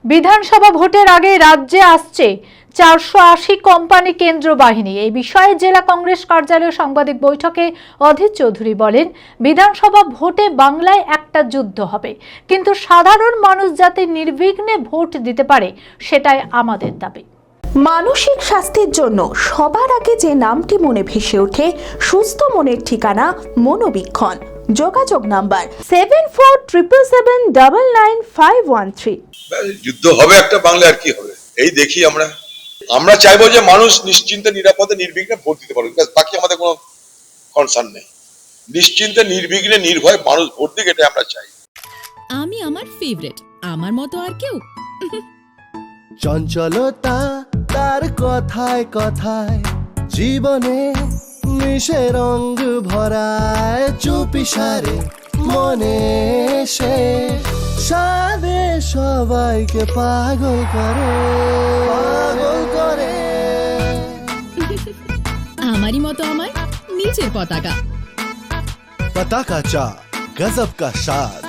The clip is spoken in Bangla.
বিধানসভা ভোটের আগে রাজ্যে আসছে 480 কোম্পানি কেন্দ্র বাহিনী। এই বিষয়ে জেলা কংগ্রেস কার্যালয়ে সাংবাদিক বৈঠকে অধীর চৌধুরী বলেন, বিধানসভা ভোটে বাংলায় একটা যুদ্ধ হবে, কিন্তু সাধারণ মানুষ যাতে নির্বিঘ্নে ভোট দিতে পারে সেটাই আমাদের দাবি। মানসিক স্বাস্থ্যের জন্য সবার আগে যে নামটি মনে ভেসে ওঠে, সুস্থ মনের ঠিকানা মনোবীক্ষণ। যোগাযোগ নাম্বার 7477799513। যুদ্ধ হবে একটা বাংলা, আর কি হবে এই দেখি। আমরা চাইবো যে মানুষ নিশ্চিন্তে নিরাপদে নির্বিঘ্নে ভোট দিতে পারবে, বাকি আমাদের কোনো কনসার্ন নেই। নিশ্চিন্তে নির্বিঘ্নে নির্ভয় মানুষ ভোট দিক, এটা আমরা চাই। আমি আমার ফেভারিট, আমার মতো আর কেউ। চঞ্চলতা তার কথায় কথায় জীবনে মিশে রঙ ভরায়, চুপি সারে মনে সে সাদে সবাইকে পাগল করে, পাগল করে। আমারই মতো আমার নিচের পতাকা। पता का चा गजब का शाद,